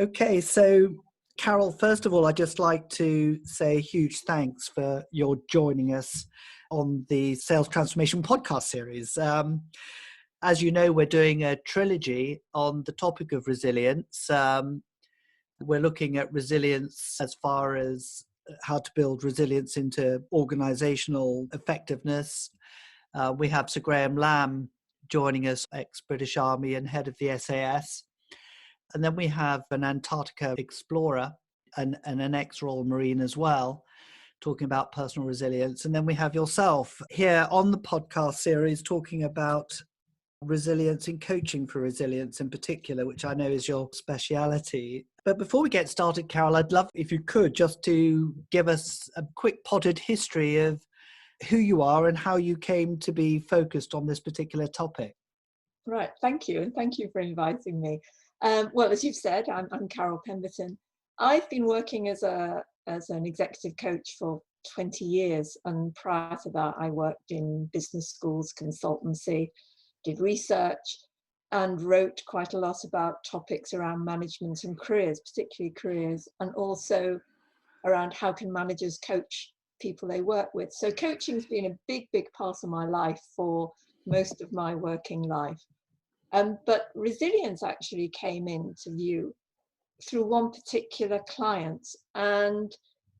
Okay, so Carole, first of all, I'd just like to say a huge thanks for your joining us on the Sales Transformation podcast series. As you know, we're doing a trilogy on the topic of resilience. We're looking at resilience as far as how to build resilience into organisational effectiveness. We have Sir Graham Lamb joining us, ex-British Army and head of the SAS. And then we have an Antarctica explorer and an ex-Royal Marine as well, talking about personal resilience. And then we have yourself here on the podcast series talking about resilience and coaching for resilience in particular, which I know is your speciality. But before we get started, Carole, I'd love if you could just to give us a quick potted history of who you are and how you came to be focused on this particular topic. Right, thank you. And thank you for inviting me. Well, as you've said, I'm Carole Pemberton. I've been working as an executive coach for 20 years. And prior to that, I worked in business schools, consultancy, did research, and wrote quite a lot about topics around management and careers, particularly careers, and also around how can managers coach people they work with. So coaching's been a big, big part of my life for most of my working life. But resilience actually came into view through one particular client. And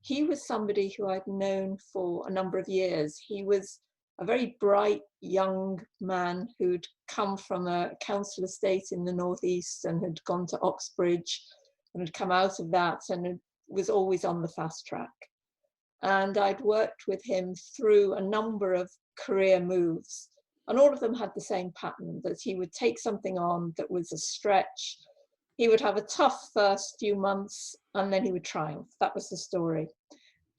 he was somebody who I'd known for a number of years. He was a very bright young man who'd come from a council estate in the northeast and had gone to Oxbridge and had come out of that and was always on the fast track. And I'd worked with him through a number of career moves. And all of them had the same pattern, that he would take something on that was a stretch. He would have a tough first few months and then he would triumph. That was the story.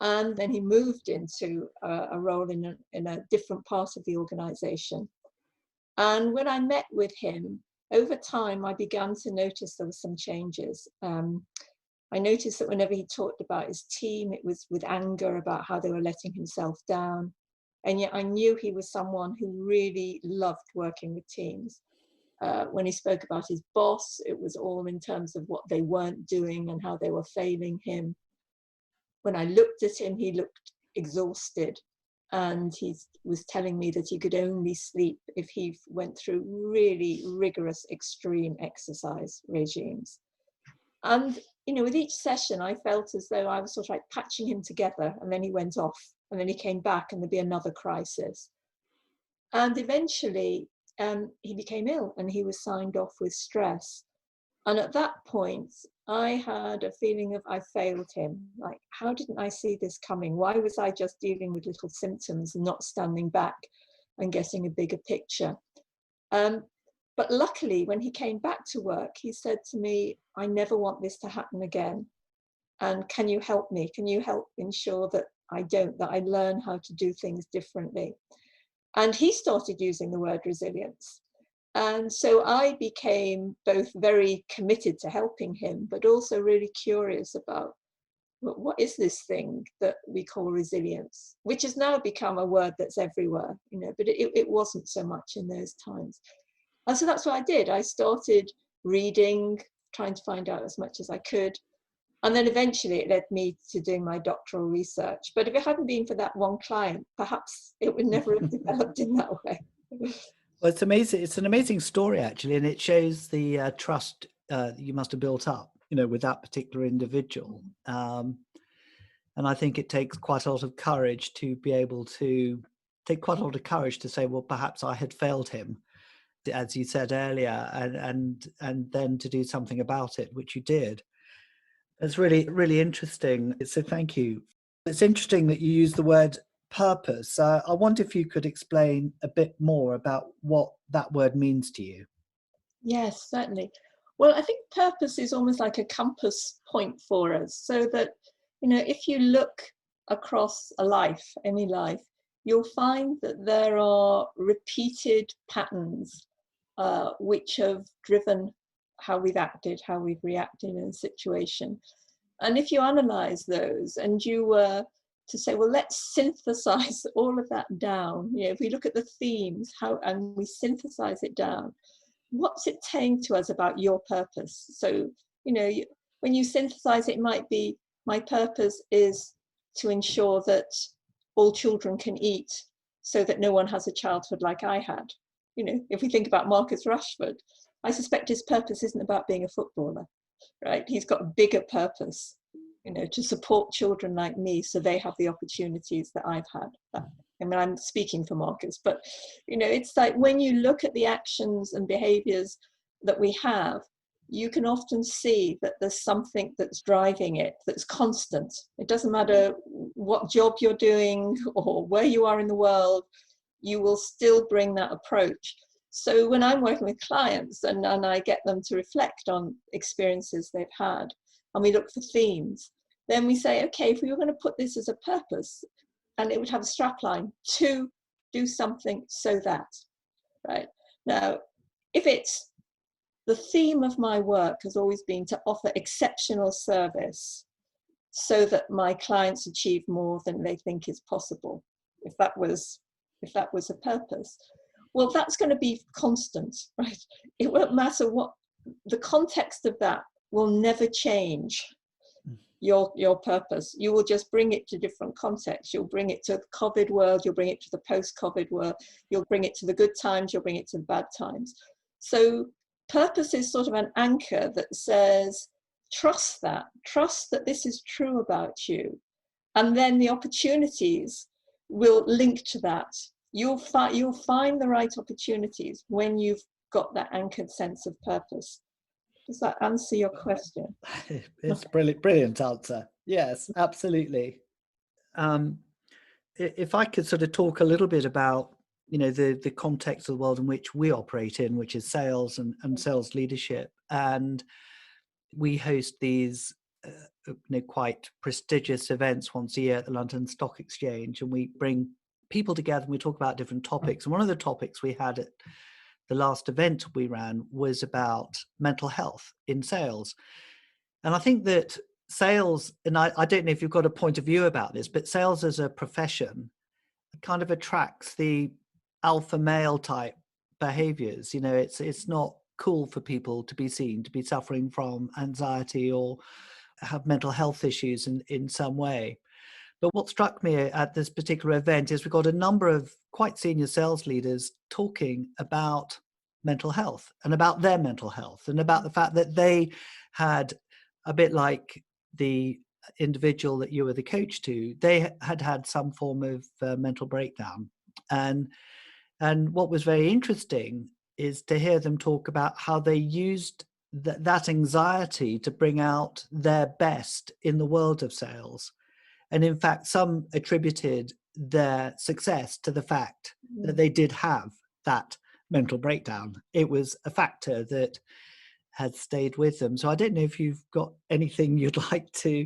And then he moved into a role in a different part of the organization. And when I met with him, over time, I began to notice there were some changes. I noticed that whenever he talked about his team, it was with anger about how they were letting himself down. And yet I knew he was someone who really loved working with teams. When he spoke about his boss, it was all in terms of what they weren't doing and how they were failing him. When I looked at him, he looked exhausted. And he was telling me that he could only sleep if he went through really rigorous, extreme exercise regimes. And, you know, with each session, I felt as though I was sort of like patching him together, and then he went off. And then he came back and there'd be another crisis. And eventually he became ill and he was signed off with stress. And at that point, I had a feeling of I failed him. Like, how didn't I see this coming? Why was I just dealing with little symptoms and not standing back and getting a bigger picture? But luckily, when he came back to work, he said to me, I never want this to happen again. And can you help me? Can you help ensure that I learn how to do things differently? And he started using the word resilience. And so I became both very committed to helping him, but also really curious about what is this thing that we call resilience, which has now become a word that's everywhere, you know, but it wasn't so much in those times. And so that's what I did. I started reading, trying to find out as much as I could. And then eventually it led me to doing my doctoral research. But if it hadn't been for that one client, perhaps it would never have developed in that way. Well, it's amazing. It's an amazing story, actually, and it shows the trust you must have built up, you know, with that particular individual. And I think it takes quite a lot of courage to be able to say, well, perhaps I had failed him, as you said earlier, and then to do something about it, which you did. It's really, really interesting. So thank you. It's interesting that you use the word purpose. I wonder if you could explain a bit more about what that word means to you. Yes, certainly. Well, I think purpose is almost like a compass point for us, so that, you know, if you look across a life, any life, you'll find that there are repeated patterns which have driven how we've acted, how we've reacted in a situation. And if you analyze those and you were to say, well, let's synthesize all of that down, you know, if we look at the themes, and we synthesize it down, what's it saying to us about your purpose? So, you know, when you synthesize it, it might be, my purpose is to ensure that all children can eat so that no one has a childhood like I had. You know, if we think about Marcus Rashford, I suspect his purpose isn't about being a footballer, right? He's got a bigger purpose, you know, to support children like me so they have the opportunities that I've had. I mean, I'm speaking for Marcus, but, you know, it's like when you look at the actions and behaviors that we have, you can often see that there's something that's driving it, that's constant. It doesn't matter what job you're doing or where you are in the world, you will still bring that approach. So when I'm working with clients and I get them to reflect on experiences they've had, and we look for themes, then we say, okay, if we were going to put this as a purpose, and it would have a strapline, to do something so that, right? Now, if it's the theme of my work has always been to offer exceptional service so that my clients achieve more than they think is possible, if that was a purpose, well, that's going to be constant, right? It won't matter what the context of that will never change your purpose. You will just bring it to different contexts. You'll bring it to the COVID world, you'll bring it to the post-COVID world, you'll bring it to the good times, you'll bring it to the bad times. So purpose is sort of an anchor that says, trust that this is true about you. And then the opportunities will link to that. You'll find the right opportunities when you've got that anchored sense of purpose. Does that answer your question? It's brilliant answer. Yes, absolutely. If I could sort of talk a little bit about, you know, the context of the world in which we operate in, which is sales and sales leadership, and we host these you know, quite prestigious events once a year at the London Stock Exchange, and we bring people together and we talk about different topics. And one of the topics we had at the last event we ran was about mental health in sales. And I think that sales, and I don't know if you've got a point of view about this, but sales as a profession kind of attracts the alpha male type behaviors. You know, it's not cool for people to be seen to be suffering from anxiety or have mental health issues in some way. But what struck me at this particular event is we got a number of quite senior sales leaders talking about mental health and about their mental health and about the fact that they had, a bit like the individual that you were the coach to, they had some form of mental breakdown. And what was very interesting is to hear them talk about how they used that anxiety to bring out their best in the world of sales. And in fact, some attributed their success to the fact that they did have that mental breakdown. It was a factor that had stayed with them. So I don't know if you've got anything you'd like to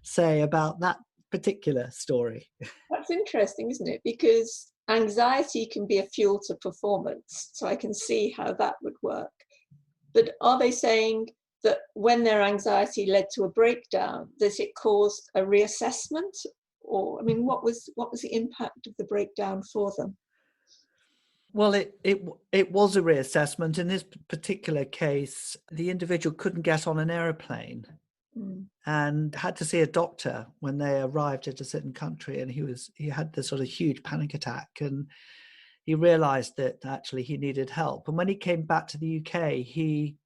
say about that particular story. That's interesting, isn't it? Because anxiety can be a fuel to performance. So I can see how that would work. But are they saying that when their anxiety led to a breakdown, that it caused a reassessment? Or, I mean, what was the impact of the breakdown for them? Well, it was a reassessment. In this particular case, the individual couldn't get on an aeroplane and had to see a doctor when they arrived at a certain country, and he had this sort of huge panic attack, and he realized that actually he needed help. And when he came back to the UK, he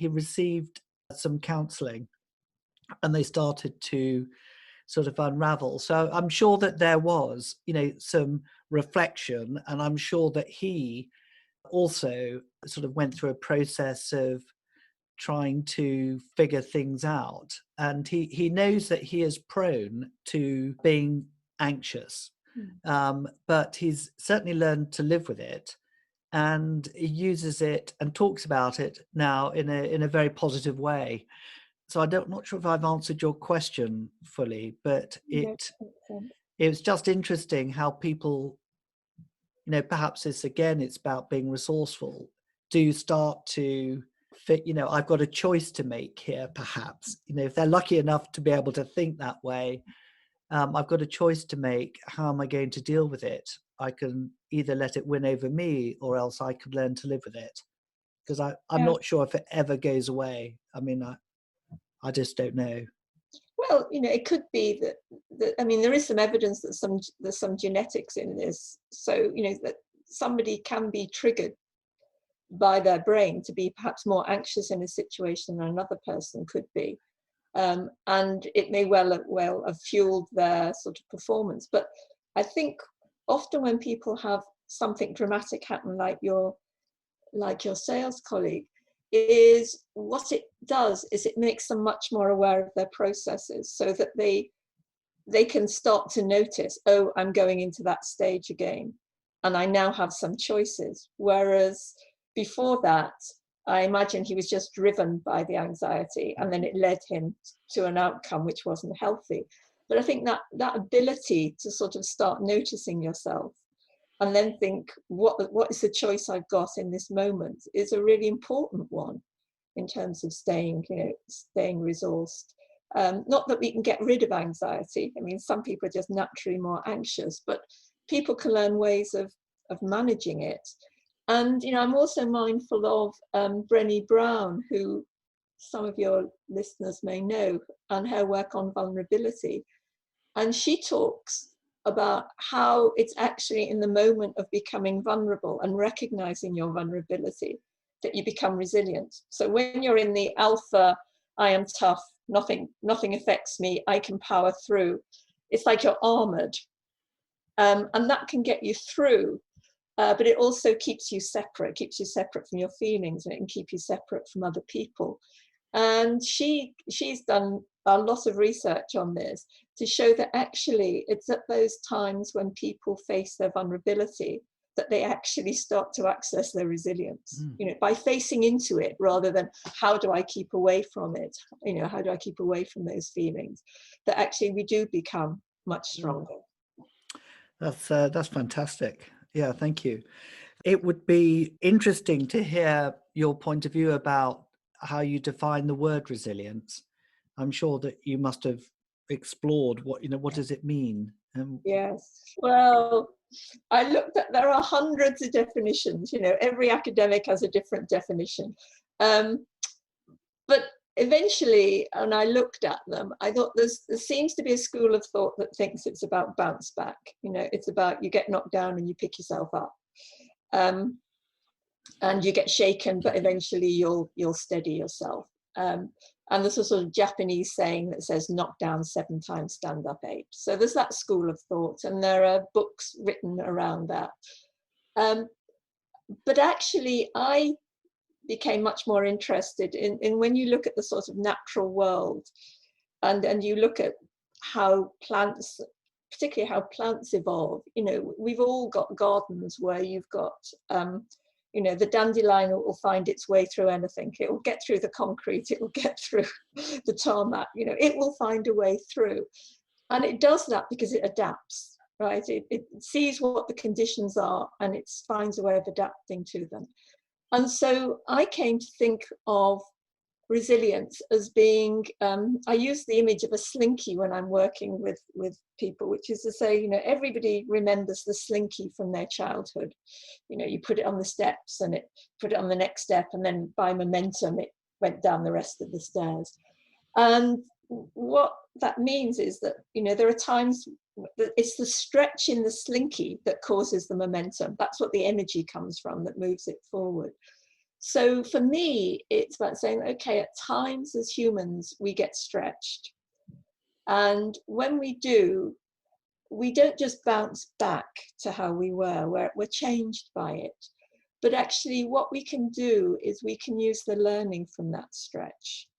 received some counseling, and they started to sort of unravel. So I'm sure that there was, you know, some reflection, and I'm sure that he also sort of went through a process of trying to figure things out. And he knows that he is prone to being anxious, but he's certainly learned to live with it, and he uses it and talks about it now in a very positive way. So not sure if I've answered your question fully, but it was just interesting how people, you know, perhaps it's about being resourceful, do start to fit, you know, I've got a choice to make here, perhaps, you know, if they're lucky enough to be able to think that way, I've got a choice to make. How am I going to deal with it? I can either let it win over me, or else I could learn to live with it. Because I'm not sure if it ever goes away. I mean, I just don't know. Well, it could be that I mean, there is some evidence that there's some genetics in this. So, that somebody can be triggered by their brain to be perhaps more anxious in a situation than another person could be. And it may well have fueled their sort of performance. But I think often when people have something dramatic happen, like your sales colleague, is what it does is it makes them much more aware of their processes, so that they can start to notice, oh, I'm going into that stage again, and I now have some choices. Whereas before that, I imagine he was just driven by the anxiety, and then it led him to an outcome which wasn't healthy. But I think that ability to sort of start noticing yourself and then think, what is the choice I've got in this moment, is a really important one in terms of staying resourced. Not that we can get rid of anxiety. I mean, some people are just naturally more anxious, but people can learn ways of managing it. And, I'm also mindful of Brené Brown, who some of your listeners may know, and her work on vulnerability. And she talks about how it's actually in the moment of becoming vulnerable and recognizing your vulnerability that you become resilient. So when you're in the alpha, I am tough, nothing affects me, I can power through, it's like you're armored. And that can get you through, but it also keeps you separate from your feelings, and it can keep you separate from other people. And she's done a lot of research on this to show that actually it's at those times when people face their vulnerability that they actually start to access their resilience, by facing into it, rather than how do I keep away from it, how do I keep away from those feelings, that actually we do become much stronger. That's fantastic. Yeah, thank you. It would be interesting to hear your point of view about how you define the word resilience. I'm sure that you must have explored what does it mean? Yes. Well, I looked at, there are hundreds of definitions, every academic has a different definition. But eventually, and I looked at them, I thought there seems to be a school of thought that thinks it's about bounce back. It's about you get knocked down and you pick yourself up. And you get shaken, but eventually you'll steady yourself. And there's a sort of Japanese saying that says, knock down 7 times, stand up 8. So there's that school of thought, and there are books written around that. But actually, I became much more interested in when you look at the sort of natural world, and you look at how plants, particularly how plants evolve. We've all got gardens where you've got the dandelion will find its way through anything. It will get through the concrete, it will get through the tarmac, it will find a way through. And it does that because it adapts, right? It sees what the conditions are, and it finds a way of adapting to them. And so I came to think of resilience as being, I use the image of a slinky when I'm working with people, which is to say, everybody remembers the slinky from their childhood. You put it on the steps and it put it on the next step, and then by momentum it went down the rest of the stairs. And what that means is that there are times that it's the stretch in the slinky that causes the momentum. That's what the energy comes from that moves it forward. So for me, it's about saying, okay, at times as humans, we get stretched. And when we do, we don't just bounce back to how we were, we're changed by it. But actually what we can do is we can use the learning from that stretch,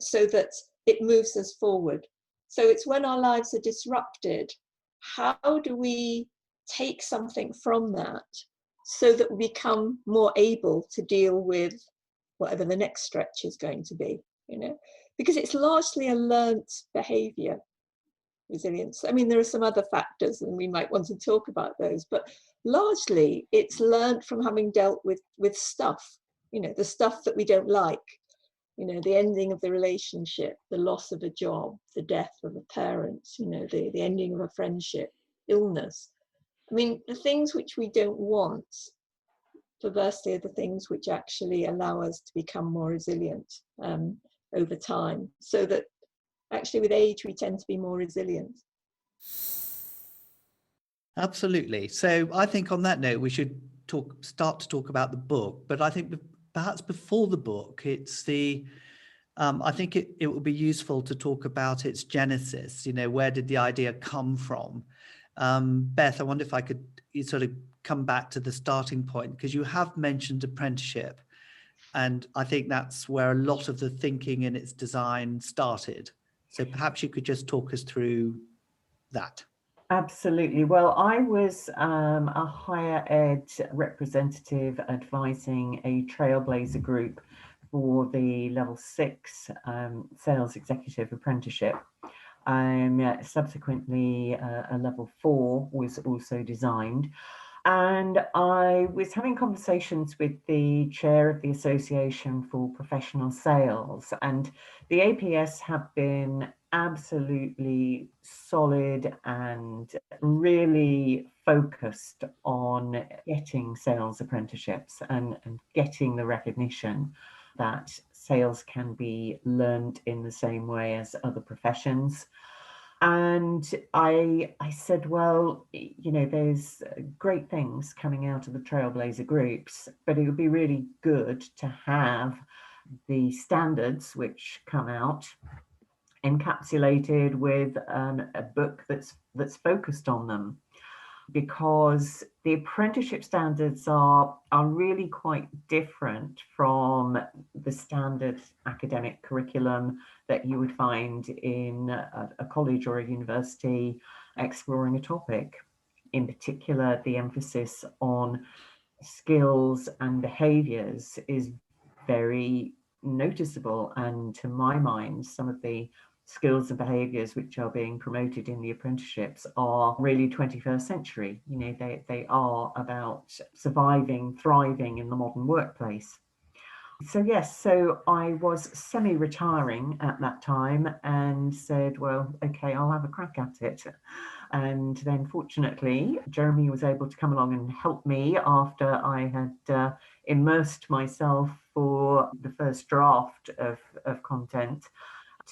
so that it moves us forward. So it's when our lives are disrupted, how do we take something from that so that we become more able to deal with whatever the next stretch is going to be, because it's largely a learnt behavior, resilience. I mean, there are some other factors and we might want to talk about those, but largely it's learnt from having dealt with stuff, the stuff that we don't like, the ending of the relationship, the loss of a job, the death of a parent, the ending of a friendship, illness. I mean, the things which we don't want, perversely, are the things which actually allow us to become more resilient. over time, so that actually with age we tend to be more resilient. Absolutely. So I think on that note, we should start to talk about the book. But I think perhaps before the book, it's I think it would be useful to talk about its genesis. Where did the idea come from? Beth, I wonder if I could sort of come back to the starting point, because you have mentioned apprenticeship. And I think that's where a lot of the thinking in its design started. So perhaps you could just talk us through that. Absolutely. Well, I was a higher ed representative advising a trailblazer group for the level 6 sales executive apprenticeship. Subsequently, a level 4 was also designed. And I was having conversations with the chair of the Association for Professional Sales, and the APS have been absolutely solid and really focused on getting sales apprenticeships and getting the recognition that sales can be learned in the same way as other professions. And I said, well, there's great things coming out of the Trailblazer groups, but it would be really good to have the standards which come out encapsulated with a book that's focused on them, because the apprenticeship standards are really quite different from the standard academic curriculum that you would find in a college or a university exploring a topic. In particular, the emphasis on skills and behaviours is very noticeable, and to my mind, some of the skills and behaviours which are being promoted in the apprenticeships are really 21st century. They are about surviving, thriving in the modern workplace. So I was semi-retiring at that time and said, well, okay, I'll have a crack at it. And then fortunately, Jeremy was able to come along and help me after I had immersed myself for the first draft of content,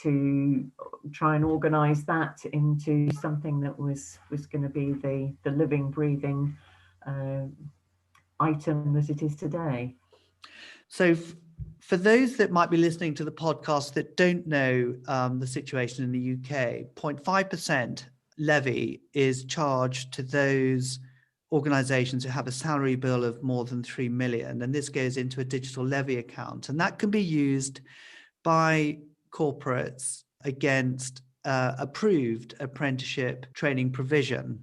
to try and organise that into something that was going to be the living, breathing item that it is today. So for those that might be listening to the podcast that don't know the situation in the UK, 0.5% levy is charged to those organisations who have a salary bill of more than 3 million. And this goes into a digital levy account. And that can be used by corporates against approved apprenticeship training provision.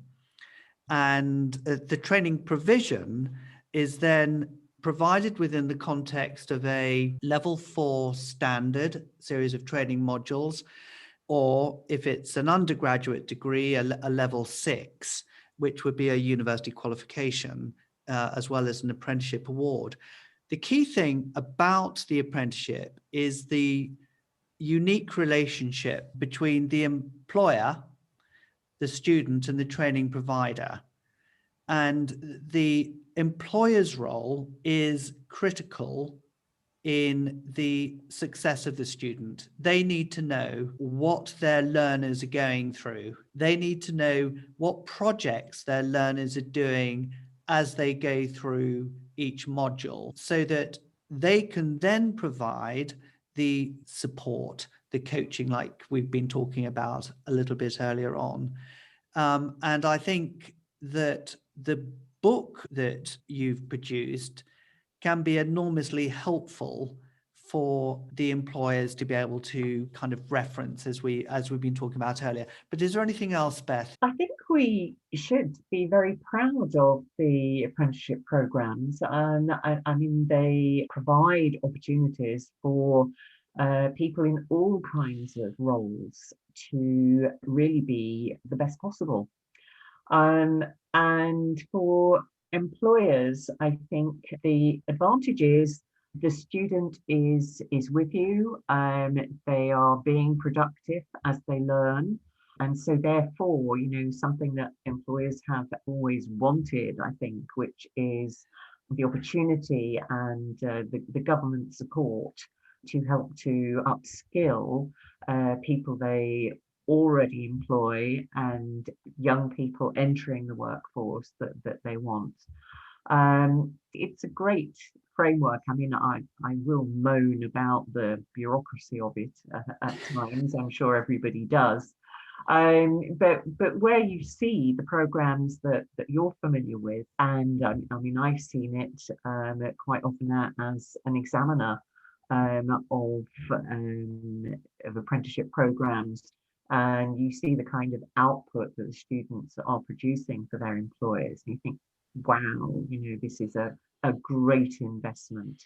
And the training provision is then provided within the context of a level 4 standard series of training modules, or if it's an undergraduate degree, a level 6, which would be a university qualification, as well as an apprenticeship award. The key thing about the apprenticeship is the unique relationship between the employer, the student, and the training provider. And the employer's role is critical in the success of the student. They need to know what their learners are going through. They need to know what projects their learners are doing as they go through each module, so that they can then provide the support, the coaching, like we've been talking about a little bit earlier on. And I think that the book that you've produced can be enormously helpful for the employers to be able to kind of reference, as we've been talking about earlier. But is there anything else, Beth? I think we should be very proud of the apprenticeship programs. I mean, they provide opportunities for people in all kinds of roles to really be the best possible. And for employers, I think the advantage is the student is with you. They are being productive as they learn. And so therefore, something that employers have always wanted, I think, which is the opportunity and the government support to help to upskill people they already employ and young people entering the workforce that they want. It's a great framework. I mean, I will moan about the bureaucracy of it at times. I'm sure everybody does. But where you see the programs that you're familiar with, and I mean, I've seen it quite often as an examiner of apprenticeship programs, and you see the kind of output that the students are producing for their employers, and you think, wow, this is a great investment.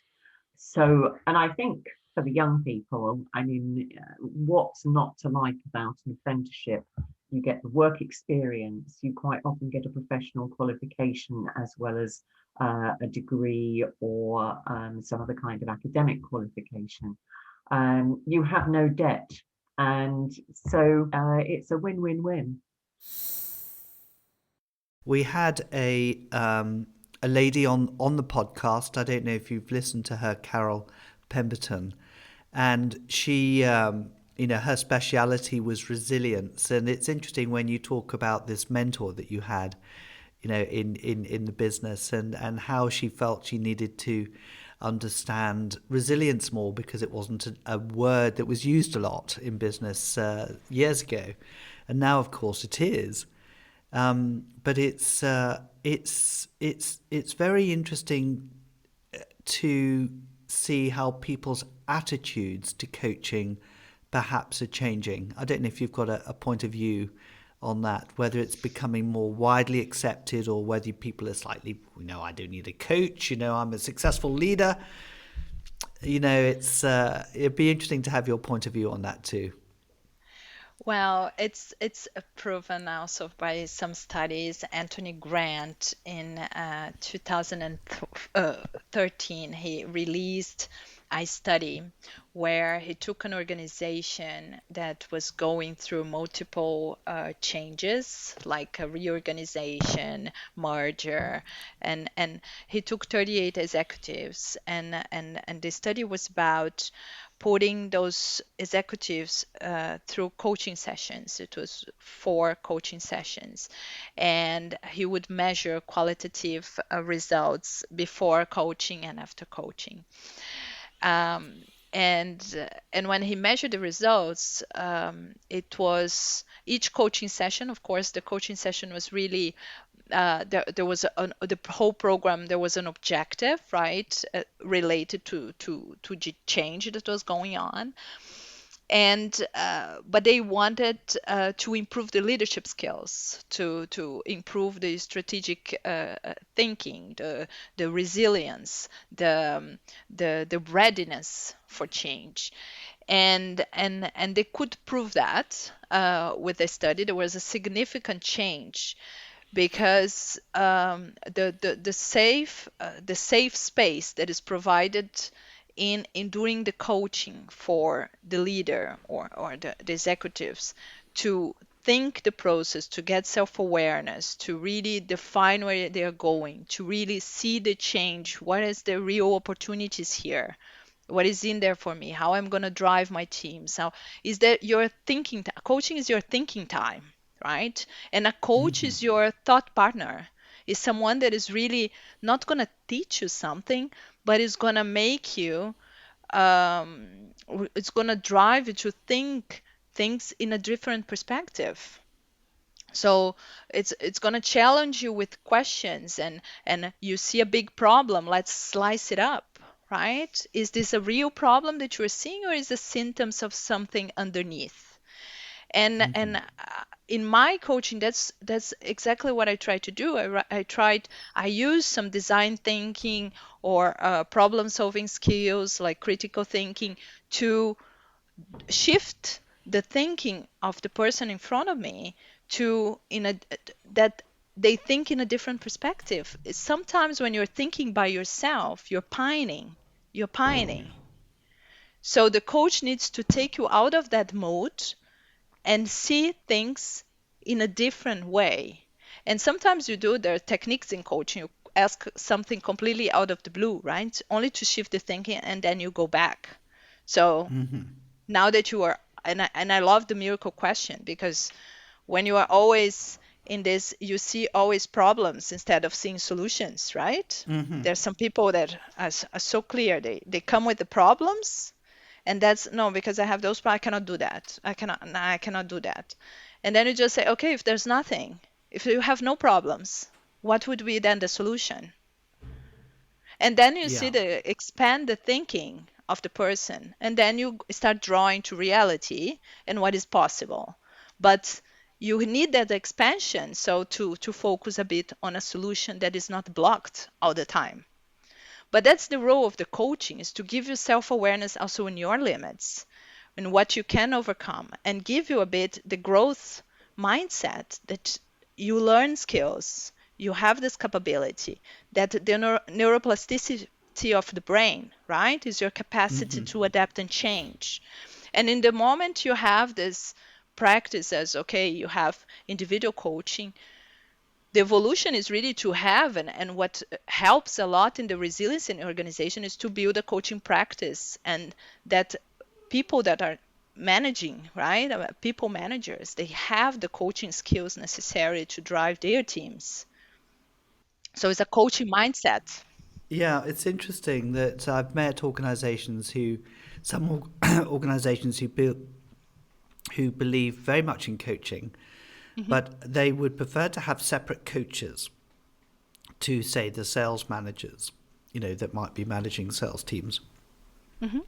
So, and I think for the young people, I mean, what's not to like about an apprenticeship? You get the work experience, you quite often get a professional qualification as well as a degree or some other kind of academic qualification. You have no debt. And so it's a win-win-win. We had a lady on the podcast. I don't know if you've listened to her, Carole Pemberton, and she, her speciality was resilience. And it's interesting when you talk about this mentor that you had, in the business, and how she felt she needed to understand resilience more because it wasn't a word that was used a lot in business years ago, and now, of course, it is. But it's very interesting to see how people's attitudes to coaching perhaps are changing. I don't know if you've got a point of view on that, whether it's becoming more widely accepted or whether people are slightly, I don't need a coach, I'm a successful leader. It'd be interesting to have your point of view on that too. Well, it's proven also by some studies. Anthony Grant in 2013, he released a study where he took an organization that was going through multiple changes, like a reorganization, merger, and he took 38 executives, and the study was about putting those executives through coaching sessions. It was 4 coaching sessions, and he would measure qualitative results before coaching and after coaching. And when he measured the results, it was each coaching session. Of course, the coaching session was really there was the whole program. There was an objective, right, related to change that was going on, and but they wanted to improve the leadership skills, to improve the strategic thinking, the resilience, the readiness for change, and they could prove that with the study. There was a significant change because the safe space that is provided in during the coaching for the leader or the executives to think the process, to get self-awareness, to really define where they are going, to really see the change, what is the real opportunities here, what is in there for me, how I'm going to drive my team. So is that your thinking coaching is your thinking time, right? And a coach is your thought partner, is someone that is really not going to teach you something, but is going to make you, it's going to drive you to think things in a different perspective. So it's going to challenge you with questions, and you see a big problem, let's slice it up, right? Is this a real problem that you're seeing, or is it symptoms of something underneath? And in my coaching, that's exactly what I try to do. I use some design thinking or problem solving skills like critical thinking to shift the thinking of the person in front of me to that they think in a different perspective. Sometimes when you're thinking by yourself, you're pining. So the coach needs to take you out of that mode and see things in a different way. And sometimes there are techniques in coaching. You ask something completely out of the blue, right? Only to shift the thinking, and then you go back. So now that you are, and I love the miracle question, because when you are always in this, you see always problems instead of seeing solutions, right? There's some people that are so clear. They come with the problems, and that's no, because I have those, I cannot do that. I cannot do that. And then you just say, okay, if there's nothing, if you have no problems, what would be then the solution? And then you see expand the thinking of the person, and then you start drawing to reality and what is possible. But you need that expansion, so to focus a bit on a solution that is not blocked all the time. But that's the role of the coaching, is to give you self-awareness also in your limits and what you can overcome, and give you a bit the growth mindset that you learn skills, you have this capability, that the neuroplasticity of the brain, right, is your capacity to adapt and change. And in the moment you have this practice as, okay, you have individual coaching, the evolution is really to have, and what helps a lot in the resilience in organization is to build a coaching practice, and that people that are managing, right, people managers, they have the coaching skills necessary to drive their teams. So it's a coaching mindset. Yeah, it's interesting that I've met organizations some organizations who believe very much in coaching, but they would prefer to have separate coaches to, say, the sales managers, that might be managing sales teams. We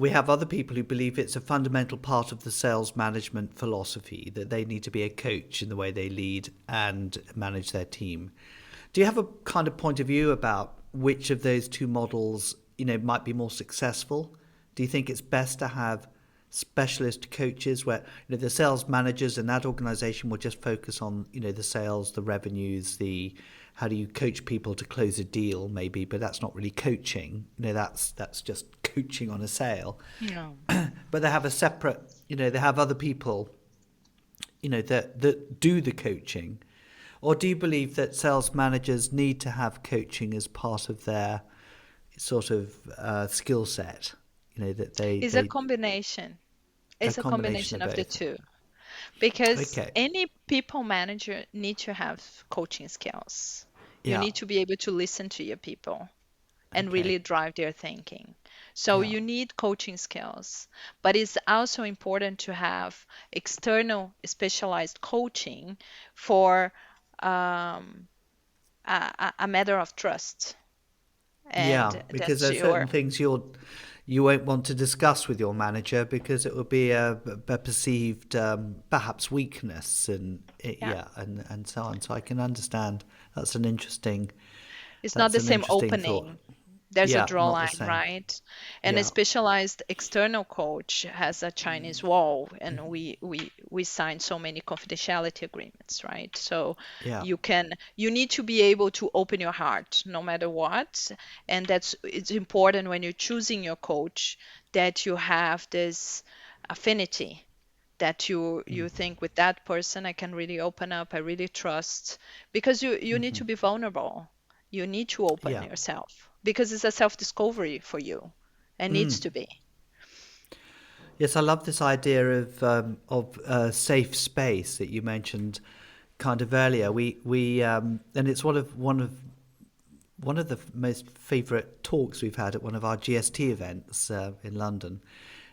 have other people who believe it's a fundamental part of the sales management philosophy that they need to be a coach in the way they lead and manage their team. Do you have a kind of point of view about which of those two models, might be more successful? Do you think it's best to have specialist coaches where the sales managers in that organization will just focus on the sales, the revenues, the how do you coach people to close a deal, maybe, but that's not really coaching. That's just coaching on a sale. No. But they have a separate, they have other people, that do the coaching. Or do you believe that sales managers need to have coaching as part of their sort of skill set? That It's a combination. It's a combination of the two. Because any people manager need to have coaching skills. You need to be able to listen to your people and really drive their thinking. So you need coaching skills, but it's also important to have external specialized coaching for a matter of trust. And because there's certain things you won't want to discuss with your manager because it will be a perceived perhaps weakness and so on. So I can understand that's an interesting. It's not the same opening. Thought. There's a draw line, right? And a specialized external coach has a Chinese wall, and we signed so many confidentiality agreements, right? So you need to be able to open your heart no matter what, and it's important when you're choosing your coach that you have this affinity, that you think with that person I can really open up, I really trust, because you need to be vulnerable. You need to open yourself because it's a self-discovery for you and needs to be. Yes, I love this idea of safe space that you mentioned kind of earlier. We and it's one of the most favourite talks we've had at one of our GST events in London,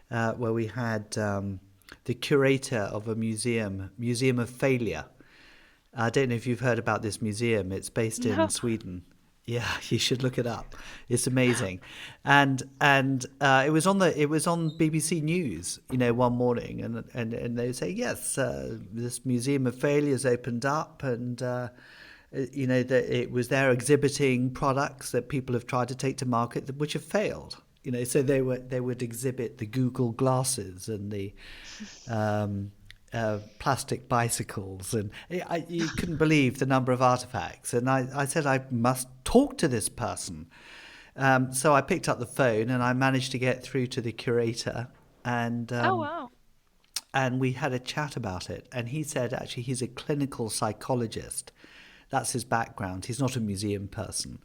where we had the curator of a museum of failure. I don't know if you've heard about this museum. It's based in Sweden. Yeah, you should look it up. It's amazing, and it was on BBC News, one morning, and they say yes, this museum of failures opened up, and that it was there exhibiting products that people have tried to take to market which have failed. So they would exhibit the Google glasses and the plastic bicycles, and you couldn't believe the number of artifacts. And I said I must talk to this person. So I picked up the phone and I managed to get through to the curator, and and we had a chat about it. And he said actually he's a clinical psychologist. That's his background. He's not a museum person.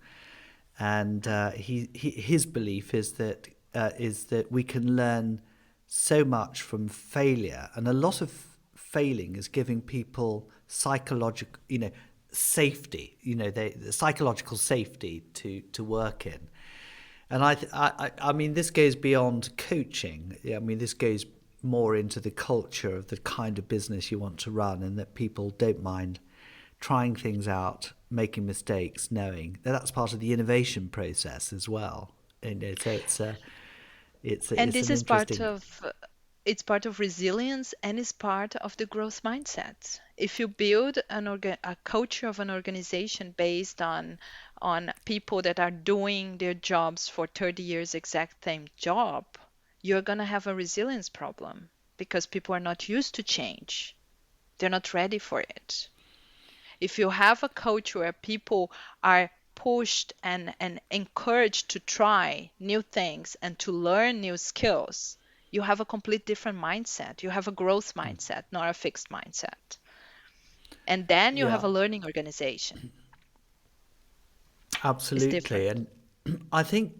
And his belief is that is that we can learn so much from failure, and a lot of failing is giving people psychological, safety, the psychological safety to work in. And I mean, this goes beyond coaching. I mean, this goes more into the culture of the kind of business you want to run, and that people don't mind trying things out, making mistakes, knowing that that's part of the innovation process as well. So it's And an this is interesting. it's part of resilience, and it's part of the growth mindset. If you build a culture of an organization based on people that are doing their jobs for 30 years, exact same job, you're going to have a resilience problem because people are not used to change. They're not ready for it. If you have a culture where people are pushed and encouraged to try new things and to learn new skills, you have a complete different mindset. You have a growth mindset, not a fixed mindset. And then you Yeah, have a learning organization. It's absolutely. different. And I think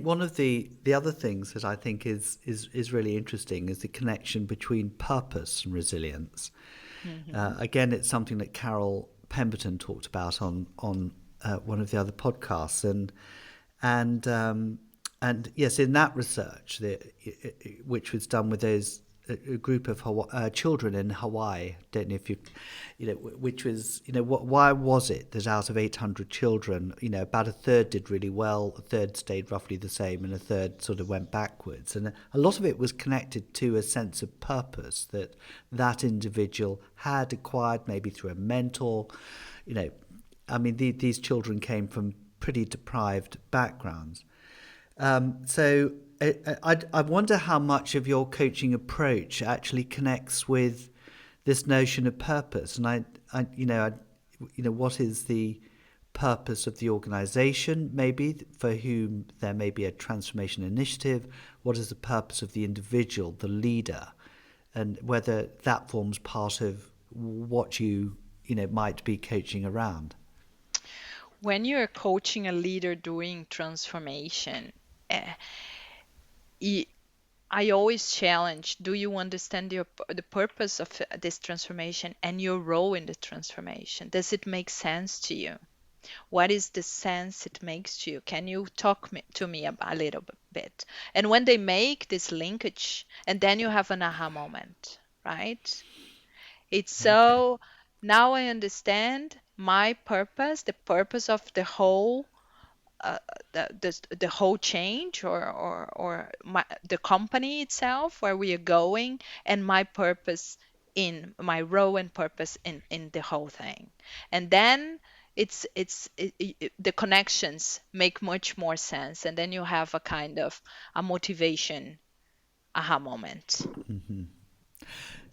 one of the other things that I think is really interesting is the connection between purpose and resilience. Again, it's something that Carole Pemberton talked about on one of the other podcasts, and yes, in that research, which was done with those a group of children in Hawaii. Don't know if which was, why was it that out of 800 children, about a third did really well, a third stayed roughly the same, and a third sort of went backwards. And a lot of it was connected to a sense of purpose that individual had acquired, maybe through a mentor. I mean, these children came from pretty deprived backgrounds. So I wonder how much of your coaching approach actually connects with this notion of purpose. And what is the purpose of the organization, maybe for whom there may be a transformation initiative? What is the purpose of the individual, the leader, and whether that forms part of what you might be coaching around? When you're coaching a leader doing transformation, I always challenge, do you understand the purpose of this transformation and your role in the transformation? Does it make sense to you? What is the sense it makes to you? Can you talk to me a little bit? And when they make this linkage, and then you have an aha moment, right? It's so, now I understand my purpose, the purpose of the whole the whole change or the company itself, where we are going, and my purpose in my role and purpose in the whole thing. And then the connections make much more sense, and then you have a kind of a motivation aha moment.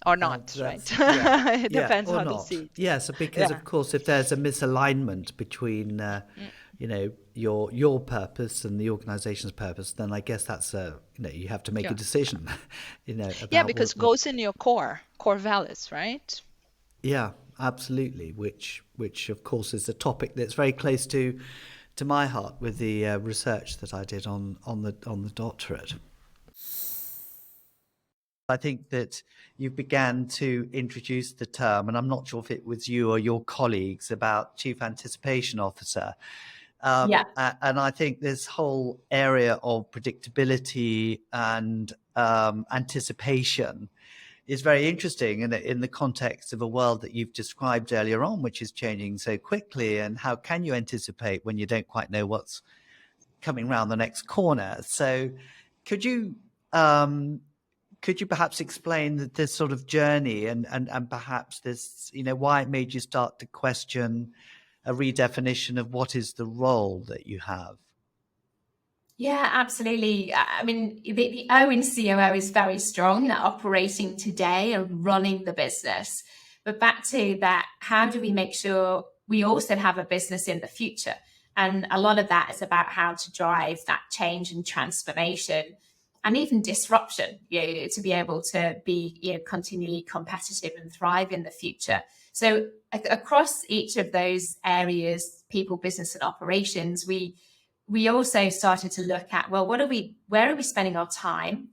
Or not, right? Yeah, It depends or how to not. see it. Yes, because Yeah. of course, if there's a misalignment between, your purpose and the organization's purpose, then I guess that's you have to make a Yeah. decision, Yeah, about because it goes in your core values, right? Yeah, absolutely. Which of course is a topic that's very close to my heart with the research that I did on the doctorate. I think that you began to introduce the term, and I'm not sure if it was you or your colleagues, about Chief Anticipation Officer. Yeah. And I think this whole area of predictability and anticipation is very interesting in the context of a world that you've described earlier on, which is changing so quickly. And how can you anticipate when you don't quite know what's coming around the next corner? So could you perhaps explain this sort of journey and perhaps this, why it made you start to question a redefinition of what is the role that you have? Yeah, absolutely. I mean, the O in COO is very strong, that operating today and running the business. But back to that, how do we make sure we also have a business in the future? And a lot of that is about how to drive that change and transformation and even disruption, to be able to be continually competitive and thrive in the future. So across each of those areas, people, business, and operations, we we also started to look at, well, where are we spending our time?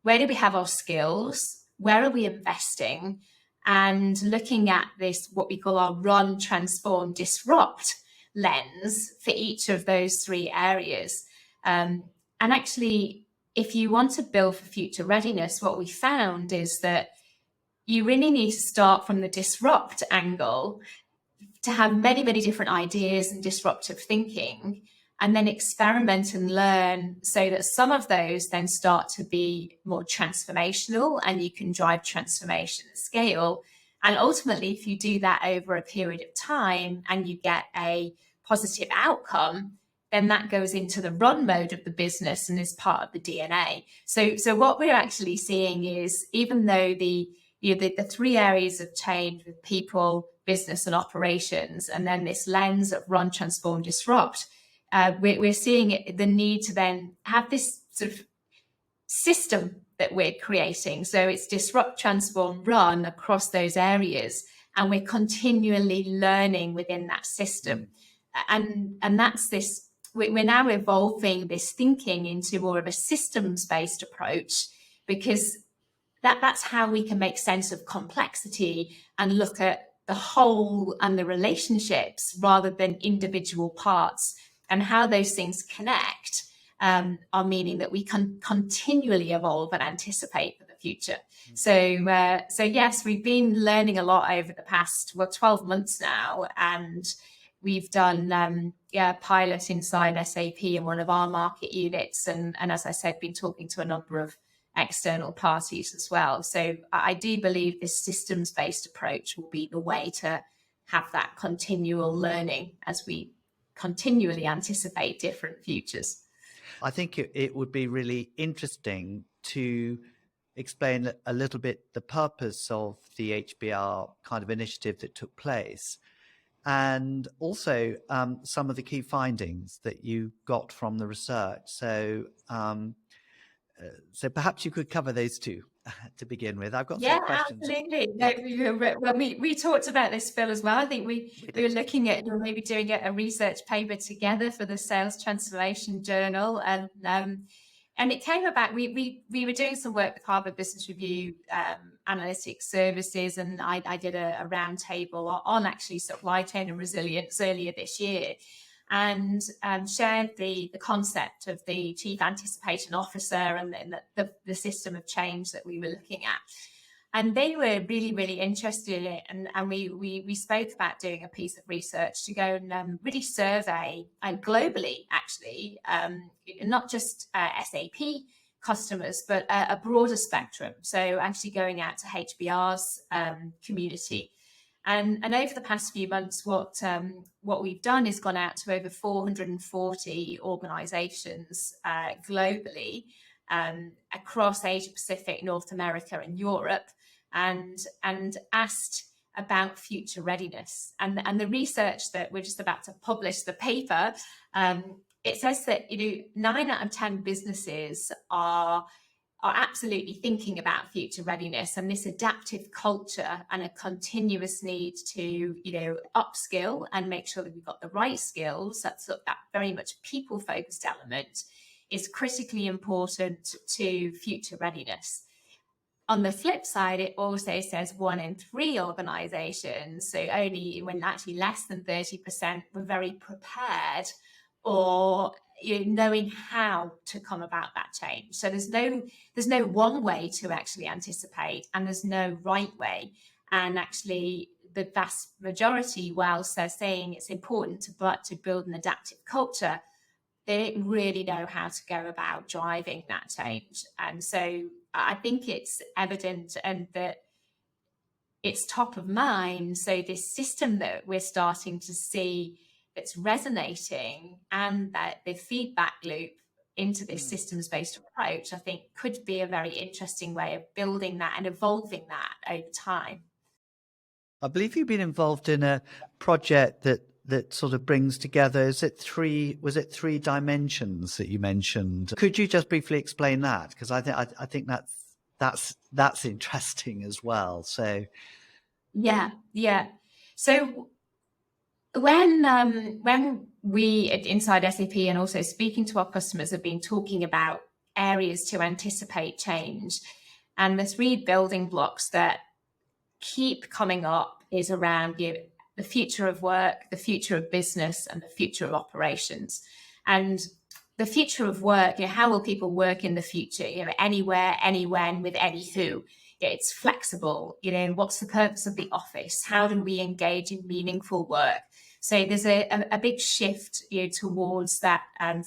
Where do we have our skills? Where are we investing? And looking at this, what we call our run, transform, disrupt lens for each of those three areas. And actually, if you want to build for future readiness, what we found is that you really need to start from the disrupt angle to have many, many different ideas and disruptive thinking, and then experiment and learn so that some of those then start to be more transformational and you can drive transformation at scale. And ultimately, if you do that over a period of time and you get a positive outcome, then that goes into the run mode of the business and is part of the DNA. So what we're actually seeing is, even though the three areas of change with people, business and operations, and then this lens of run, transform, disrupt, we're seeing the need to then have this sort of system that we're creating. So it's disrupt, transform, run across those areas, and we're continually learning within that system. And that's this, we're now evolving this thinking into more of a systems-based approach, because that's how we can make sense of complexity and look at the whole and the relationships rather than individual parts, and how those things connect are meaning that we can continually evolve and anticipate for the future. So yes, we've been learning a lot over the past 12 months now, and we've done pilot inside SAP in one of our market units, and as I said, been talking to a number of external parties as well. So I do believe this systems-based approach will be the way to have that continual learning as we continually anticipate different futures. I think it would be really interesting to explain a little bit the purpose of the HBR kind of initiative that took place, and also some of the key findings that you got from the research. So perhaps you could cover those two to begin with. I've got some questions. Absolutely. No, we talked about this, Phil, as well. I think we were looking at maybe doing a research paper together for the Sales Transformation Journal, and it came about. We were doing some work with Harvard Business Review Analytics Services, and I did a roundtable on actually supply chain and resilience earlier this year, and shared the concept of the Chief Anticipation Officer and the system of change that we were looking at. And they were really, really interested in it. And we spoke about doing a piece of research to go and really survey, and globally, actually, not just SAP customers, but a broader spectrum. So actually going out to HBR's community. And over the past few months, what we've done is gone out to over 440 organisations globally, across Asia Pacific, North America, and Europe, and asked about future readiness. And the research that we're just about to publish, the paper, it says that 9 out of 10 businesses are absolutely thinking about future readiness, and this adaptive culture and a continuous need to, upskill and make sure that we've got the right skills. That's that very much people-focused element is critically important to future readiness. On the flip side, it also says 1 in 3 organizations, so only when actually less than 30% were very prepared or knowing how to come about that change. So there's no one way to actually anticipate, and there's no right way. And actually, the vast majority, whilst they're saying it's important to build an adaptive culture, they don't really know how to go about driving that change. And so I think it's evident, and that it's top of mind. So this system that we're starting to see that's resonating, and that the feedback loop into this systems-based approach, I think could be a very interesting way of building that and evolving that over time. I believe you've been involved in a project that sort of brings together, was it 3 dimensions that you mentioned? Could you just briefly explain that? Because I think that's interesting as well. So yeah. So When we at Inside SAP and also speaking to our customers have been talking about areas to anticipate change, and the 3 building blocks that keep coming up is around the future of work, the future of business, and the future of operations. And the future of work, how will people work in the future? Anywhere, anywhen, with any who. It's flexible. What's the purpose of the office? How do we engage in meaningful work? So there's a big shift towards that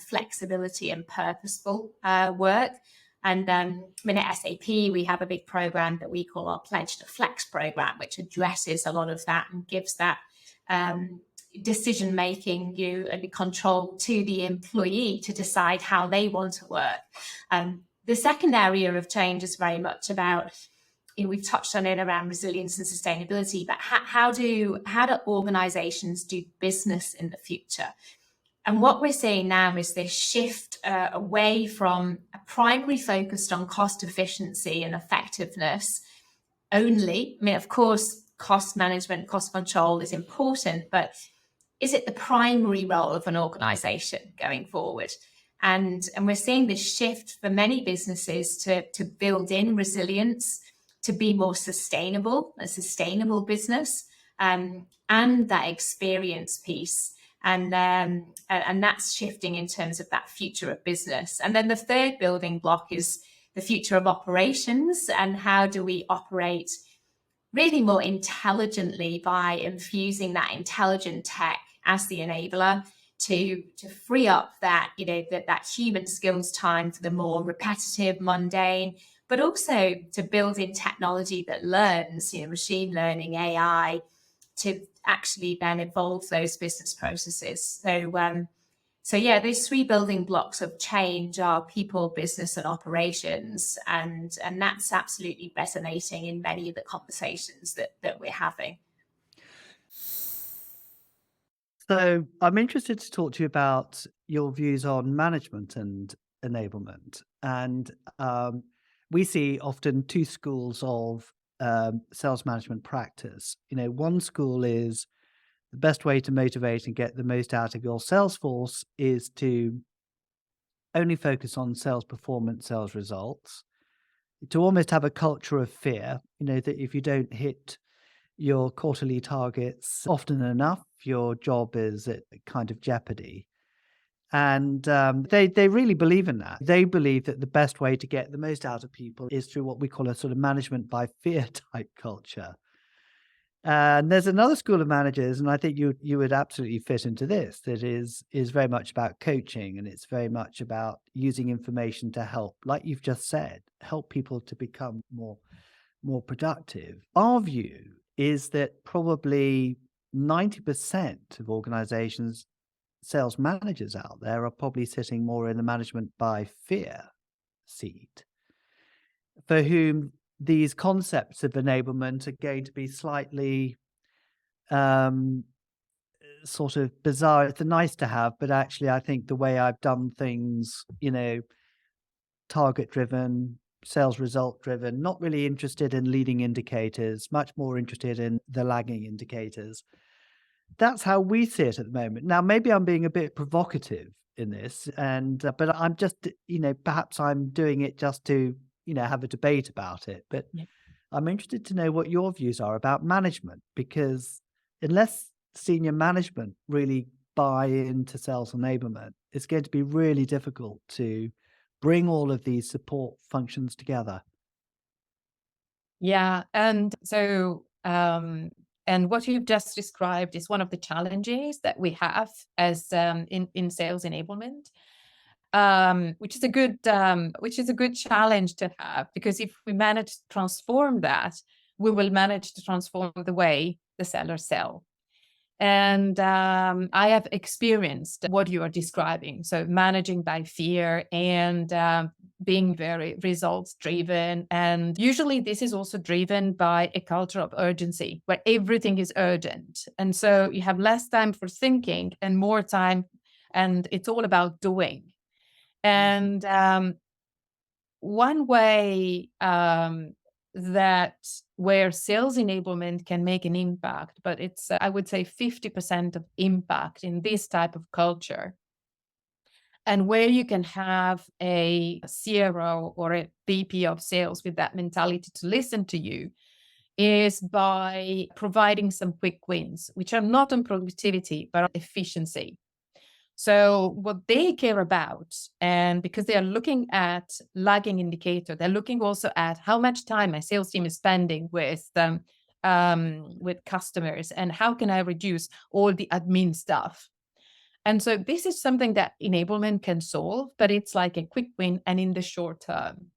flexibility and purposeful work. And at SAP, we have a big program that we call our Pledge to Flex program, which addresses a lot of that and gives that decision making and the control to the employee to decide how they want to work. The second area of change is very much about, we've touched on it around resilience and sustainability, but how do organizations do business in the future? And what we're seeing now is this shift away from a primary focused on cost efficiency and effectiveness only. Of course, cost management, cost control is important, but is it the primary role of an organization going forward? And we're seeing this shift for many businesses to build in resilience, to be more sustainable, a sustainable business, and that experience piece. And that's shifting in terms of that future of business. And then the third building block is the future of operations, and how do we operate really more intelligently by infusing that intelligent tech as the enabler to free up that that human skills time for the more repetitive, mundane, but also to build in technology that learns, machine learning, AI, to actually then evolve those business processes. So yeah, those 3 building blocks of change are people, business, and operations, and that's absolutely resonating in many of the conversations that we're having. So I'm interested to talk to you about your views on management and enablement. And we see often 2 schools of sales management practice. One school is the best way to motivate and get the most out of your sales force is to only focus on sales performance, sales results, to almost have a culture of fear, that if you don't hit your quarterly targets often enough, your job is at kind of jeopardy. And they really believe in that. They believe that the best way to get the most out of people is through what we call a sort of management by fear type culture. And there's another school of managers, and I think you would absolutely fit into this, that is very much about coaching, and it's very much about using information to help, like you've just said, help people to become more productive. Our view is that probably 90% of organizations, sales managers out there, are probably sitting more in the management by fear seat, for whom these concepts of enablement are going to be slightly sort of bizarre. It's a nice to have, but actually I think the way I've done things, target driven, sales result driven, not really interested in leading indicators, much more interested in the lagging indicators. That's how we see it at the moment. Now, maybe I'm being a bit provocative in this, but I'm just, perhaps I'm doing it just to, have a debate about it. But yeah, I'm interested to know what your views are about management, because unless senior management really buy into sales enablement, it's going to be really difficult to bring all of these support functions together. Yeah, and so and what you've just described is one of the challenges that we have as in sales enablement, which is a good challenge to have, because if we manage to transform that, we will manage to transform the way the sellers sell. And I have experienced what you are describing. So managing by fear and being very results driven. And usually this is also driven by a culture of urgency where everything is urgent. And so you have less time for thinking and more time, and it's all about doing. And one way that where sales enablement can make an impact, but it's, I would say, 50% of impact in this type of culture. And where you can have a CRO or a VP of sales with that mentality to listen to you is by providing some quick wins, which are not on productivity, but on efficiency. So what they care about, and because they are looking at lagging indicator, they're looking also at how much time my sales team is spending with customers, and how can I reduce all the admin stuff. And so this is something that enablement can solve, but it's like a quick win and in the short term.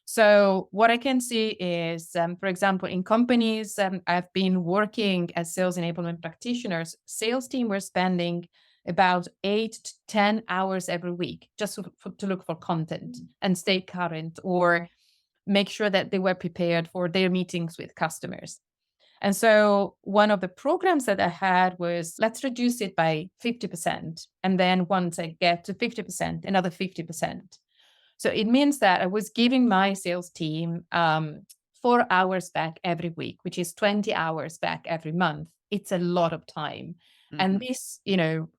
So what I can see is, for example, in companies I've been working as sales enablement practitioners, sales team were spending about 8 to 10 hours every week just to look for content and stay current, or make sure that they were prepared for their meetings with customers. And so one of the programs that I had was, let's reduce it by 50%. And then once I get to 50%, another 50%. So it means that I was giving my sales team 4 hours back every week, which is 20 hours back every month. It's a lot of time. Mm-hmm. And this,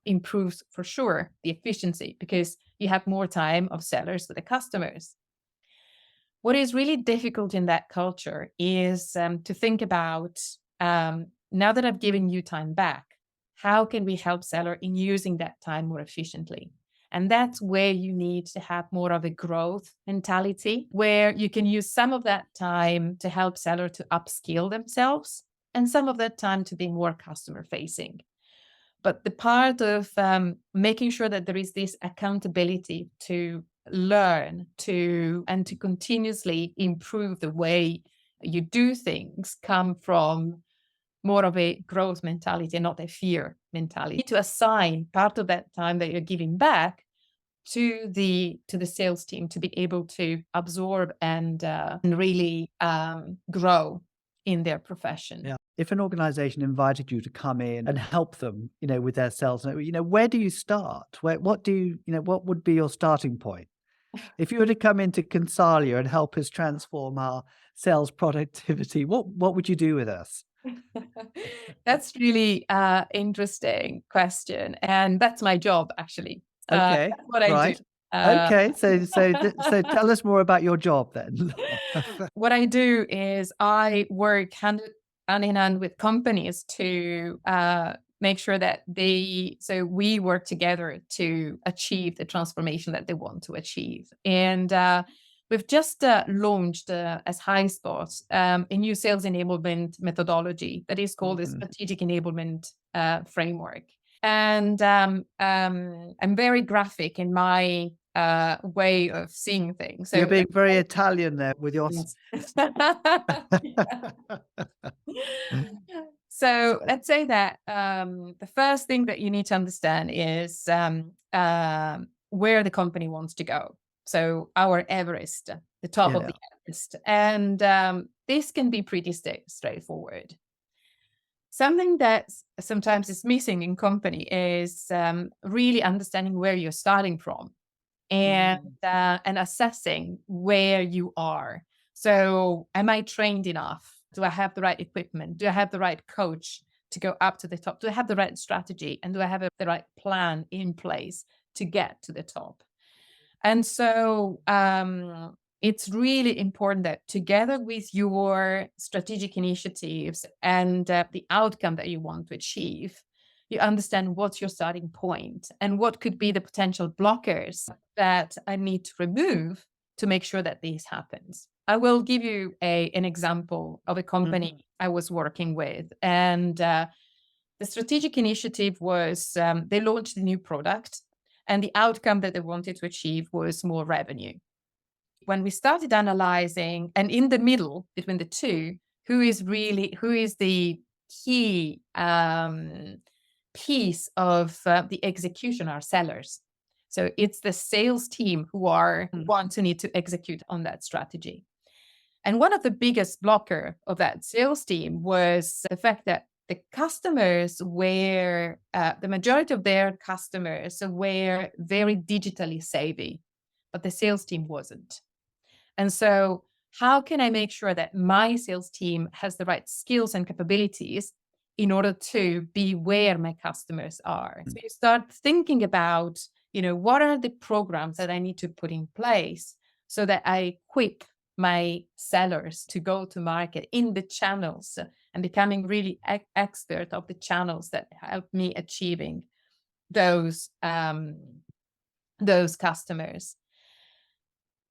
improves for sure the efficiency, because you have more time of sellers with the customers. What is really difficult in that culture is to think about, now that I've given you time back, how can we help seller in using that time more efficiently? And that's where you need to have more of a growth mentality, where you can use some of that time to help seller to upskill themselves, and some of that time to be more customer facing. But the part of making sure that there is this accountability to learn and to continuously improve the way you do things come from more of a growth mentality and not a fear mentality. You need to assign part of that time that you're giving back to the sales team to be able to absorb and really grow in their profession. Yeah. If an organization invited you to come in and help them, with their sales, where do you start? What would be your starting point? If you were to come into Consalia and help us transform our sales productivity, what would you do with us? That's really interesting question, and that's my job actually. Okay, that's what I do. Okay, so tell us more about your job then. What I do is I work hand in hand with companies to make sure that we work together to achieve the transformation that they want to achieve. And we've just launched as Highspot a new sales enablement methodology that is called the Strategic Enablement Framework. And I'm very graphic in my way of seeing things. So you're being very Italian there with your... Yes. So let's say that the first thing that you need to understand is where the company wants to go. So our Everest, the top of the Everest. And this can be pretty straightforward. Something that sometimes is missing in company is really understanding where you're starting from and assessing where you are. So am I trained enough? Do I have the right equipment? Do I have the right coach to go up to the top? Do I have the right strategy? And do I have the right plan in place to get to the top? And so it's really important that together with your strategic initiatives and the outcome that you want to achieve, you understand what's your starting point and what could be the potential blockers that I need to remove to make sure that this happens. I will give you an example of a company I was working with. And the strategic initiative was they launched a new product, and the outcome that they wanted to achieve was more revenue. When we started analyzing, and in the middle between the two, who is the key piece of the execution, are sellers. So it's the sales team who need to execute on that strategy. And one of the biggest blocker of that sales team was the fact that the customers were, the majority of their customers were very digitally savvy, but the sales team wasn't. And so how can I make sure that my sales team has the right skills and capabilities in order to be where my customers are? So you start thinking about, what are the programs that I need to put in place so that I equip my sellers to go to market in the channels and becoming really expert of the channels that help me achieving those customers.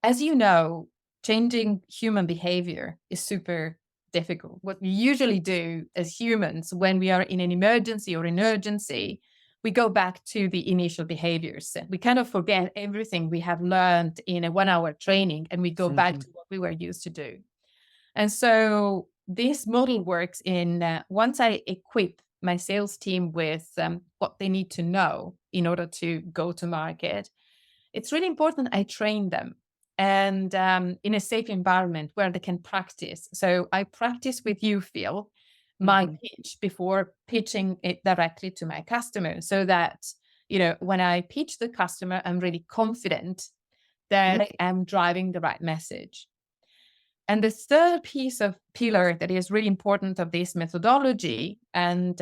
As you know, changing human behavior is super difficult. What we usually do as humans when we are in an emergency or an urgency, we go back to the initial behaviors. We kind of forget everything we have learned in a 1-hour training, and we go back to what we were used to do. And so this model works in once I equip my sales team with what they need to know in order to go to market, it's really important I train them, and in a safe environment where they can practice. So I practice with you, Phil, my pitch before pitching it directly to my customer, so that, when I pitch the customer, I'm really confident that I am driving the right message. And the third pillar that is really important of this methodology, and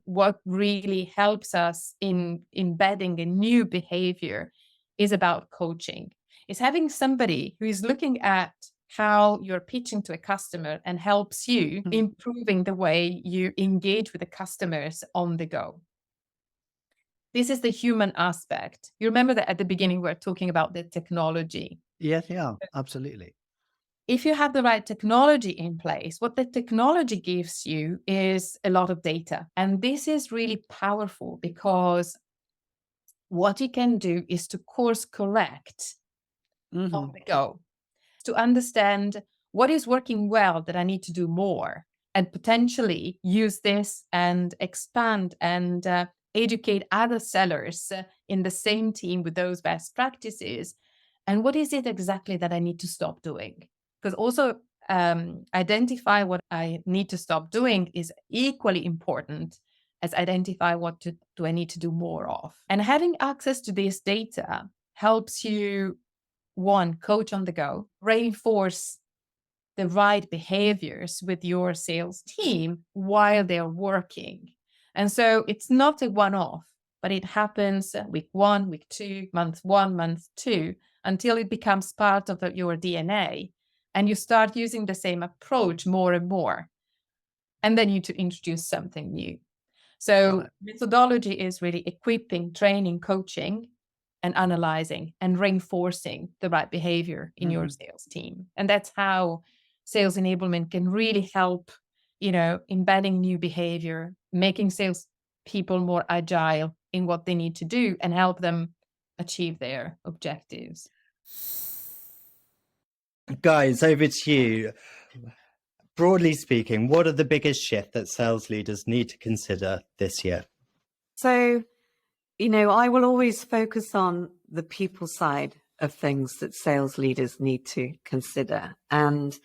what really helps us in embedding a new behavior, is about coaching. It's having somebody who is looking at how you're pitching to a customer and helps you improving the way you engage with the customers on the go. This is the human aspect. You remember that at the beginning we were talking about the technology. Yes, yeah, absolutely. If you have the right technology in place, what the technology gives you is a lot of data. And this is really powerful because what you can do is to course correct on the go, to understand what is working well that I need to do more, and potentially use this and expand and educate other sellers in the same team with those best practices. And what is it exactly that I need to stop doing? Because also identify what I need to stop doing is equally important as identify what do I need to do more of. And having access to this data helps you, one, coach on the go, reinforce the right behaviors with your sales team while they're working. And so it's not a one-off, but it happens week 1, week 2, month 1, month 2, until it becomes part of your DNA. And you start using the same approach more and more. And then you need to introduce something new. So methodology is really equipping, training, coaching, and analyzing and reinforcing the right behavior in your sales team. And that's how sales enablement can really help, embedding new behavior, making sales people more agile in what they need to do, and help them achieve their objectives. Guys, over to you. Broadly speaking, what are the biggest shifts that sales leaders need to consider this year? So, I will always focus on the people side of things that sales leaders need to consider. And,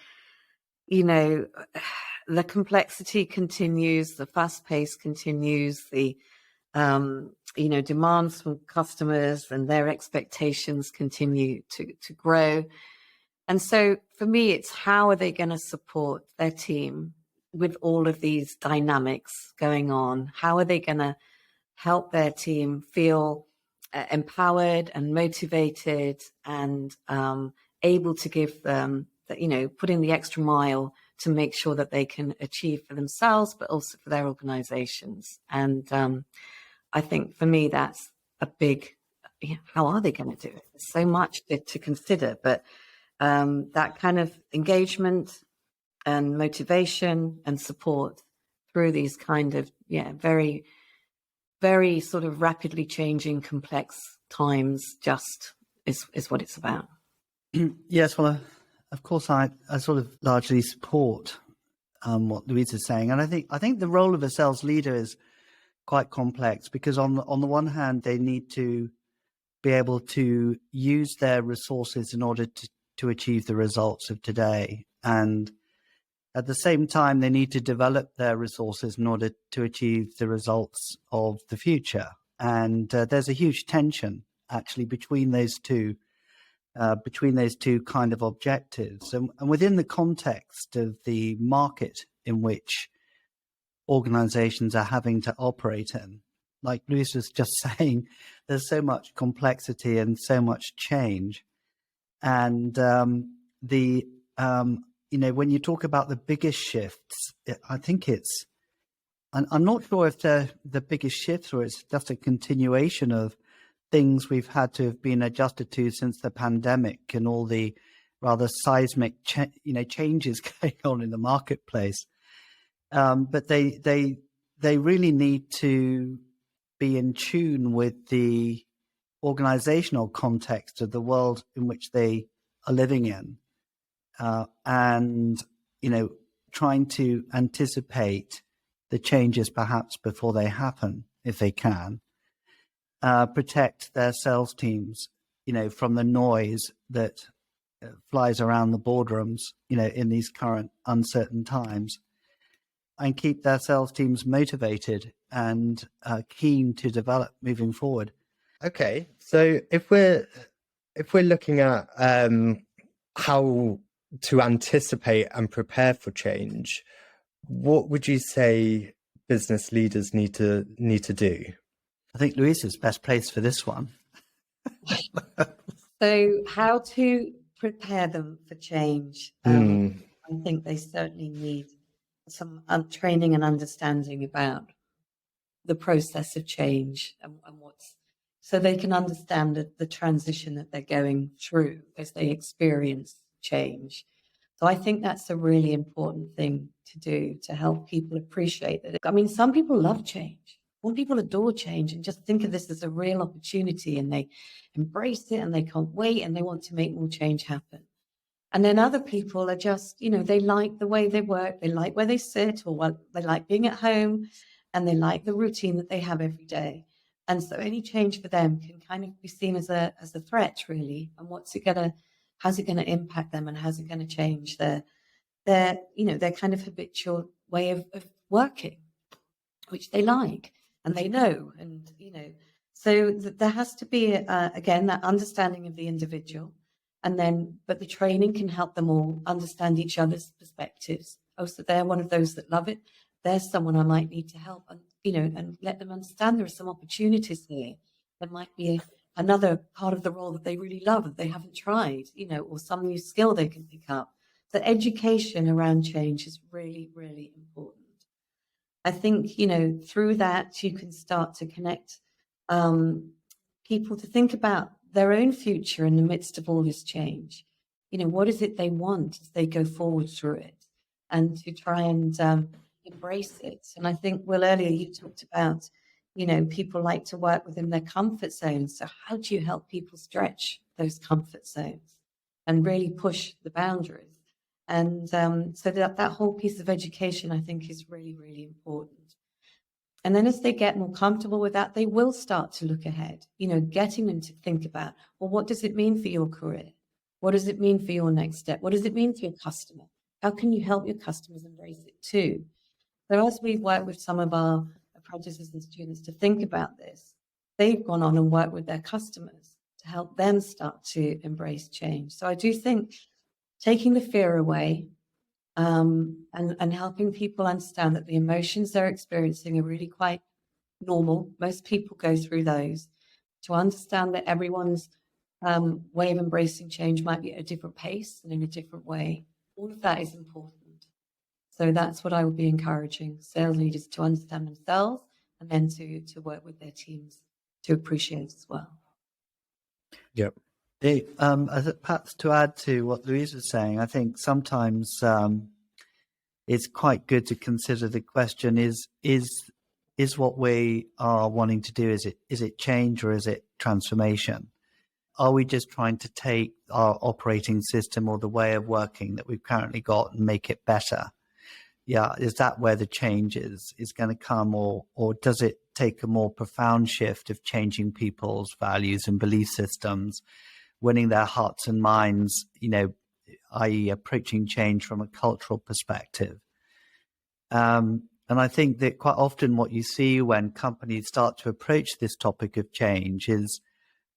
the complexity continues, the fast pace continues, the, demands from customers and their expectations continue to grow. And so for me, it's how are they going to support their team with all of these dynamics going on? How are they going to help their team feel empowered and motivated and able to give them, put in the extra mile to make sure that they can achieve for themselves, but also for their organizations. And I think for me, that's a big, how are they going to do it? There's so much to consider, but that kind of engagement and motivation and support through these kind of, very, very sort of rapidly changing, complex times just is what it's about. Yes, well, of course, I sort of largely support what Louise is saying. And I think the role of a sales leader is quite complex because on the one hand, they need to be able to use their resources in order to achieve the results of today. And at the same time, they need to develop their resources in order to achieve the results of the future. And there's a huge tension actually between those two. between those two kind of objectives. And within the context of the market in which organizations are having to operate in, like Louise was just saying, there's so much complexity and so much change. And when you talk about the biggest shifts, I think I'm not sure if they're the biggest shifts or it's just a continuation of things we've had to have been adjusted to since the pandemic and all the rather seismic changes going on in the marketplace. But they really need to be in tune with the organizational context of the world in which they are living in, and trying to anticipate the changes perhaps before they happen, if they can. Protect their sales teams, from the noise that flies around the boardrooms, in these current uncertain times, and keep their sales teams motivated and keen to develop moving forward. Okay, so if we're looking at how to anticipate and prepare for change, what would you say business leaders need to do? I think Louise is best placed for this one. So how to prepare them for change? I think they certainly need some training and understanding about the process of change and so they can understand the transition that they're going through as they experience change. So I think that's a really important thing to do to help people appreciate that. I mean, some people love change. Some people adore change and just think of this as a real opportunity, and they embrace it and they can't wait and they want to make more change happen. And then other people are just, they like the way they work, they like where they sit, or they like being at home, and they like the routine that they have every day. And so any change for them can kind of be seen as a threat, really. And how's it gonna impact them, and how's it gonna change their kind of habitual way of working, which they like and they know, and so there has to be again that understanding of the individual, but the training can help them all understand each other's perspectives. Oh, so they're one of those that love it. There's someone I might need to help, and and let them understand there are some opportunities here. There might be another part of the role that they really love that they haven't tried, or some new skill they can pick up. So education around change is really, really important. I think, through that, you can start to connect people to think about their own future in the midst of all this change. What is it they want as they go forward through it, and to try and embrace it. And I think, Will, earlier you talked about, people like to work within their comfort zones. So how do you help people stretch those comfort zones and really push the boundaries? And so that whole piece of education, I think, is really, really important. And then as they get more comfortable with that, they will start to look ahead, getting them to think about, well, what does it mean for your career? What does it mean for your next step? What does it mean for your customer? How can you help your customers embrace it too? So as we've worked with some of our apprentices and students to think about this, they've gone on and worked with their customers to help them start to embrace change. So I do think taking the fear away, and helping people understand that the emotions they're experiencing are really quite normal. Most people go through those. To understand that everyone's way of embracing change might be at a different pace and in a different way. All of that is important. So that's what I would be encouraging sales leaders to understand themselves, and then to work with their teams to appreciate as well. Yep. Perhaps to add to what Louise was saying, I think sometimes it's quite good to consider the question: is what we are wanting to do, is it change or is it transformation? Are we just trying to take our operating system or the way of working that we've currently got and make it better? Yeah, is that where the change is going to come, or does it take a more profound shift of changing people's values and belief systems, winning their hearts and minds, i.e. approaching change from a cultural perspective? And I think that quite often what you see when companies start to approach this topic of change is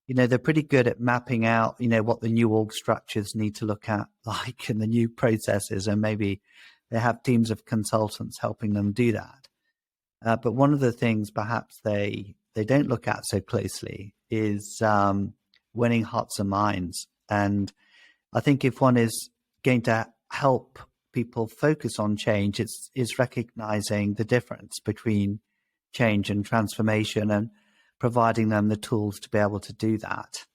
they're pretty good at mapping out, what the new org structures need to look at like in the new processes, and maybe they have teams of consultants helping them do that. But one of the things perhaps they don't look at so closely is winning hearts and minds. And I think if one is going to help people focus on change, it's recognizing the difference between change and transformation and providing them the tools to be able to do that.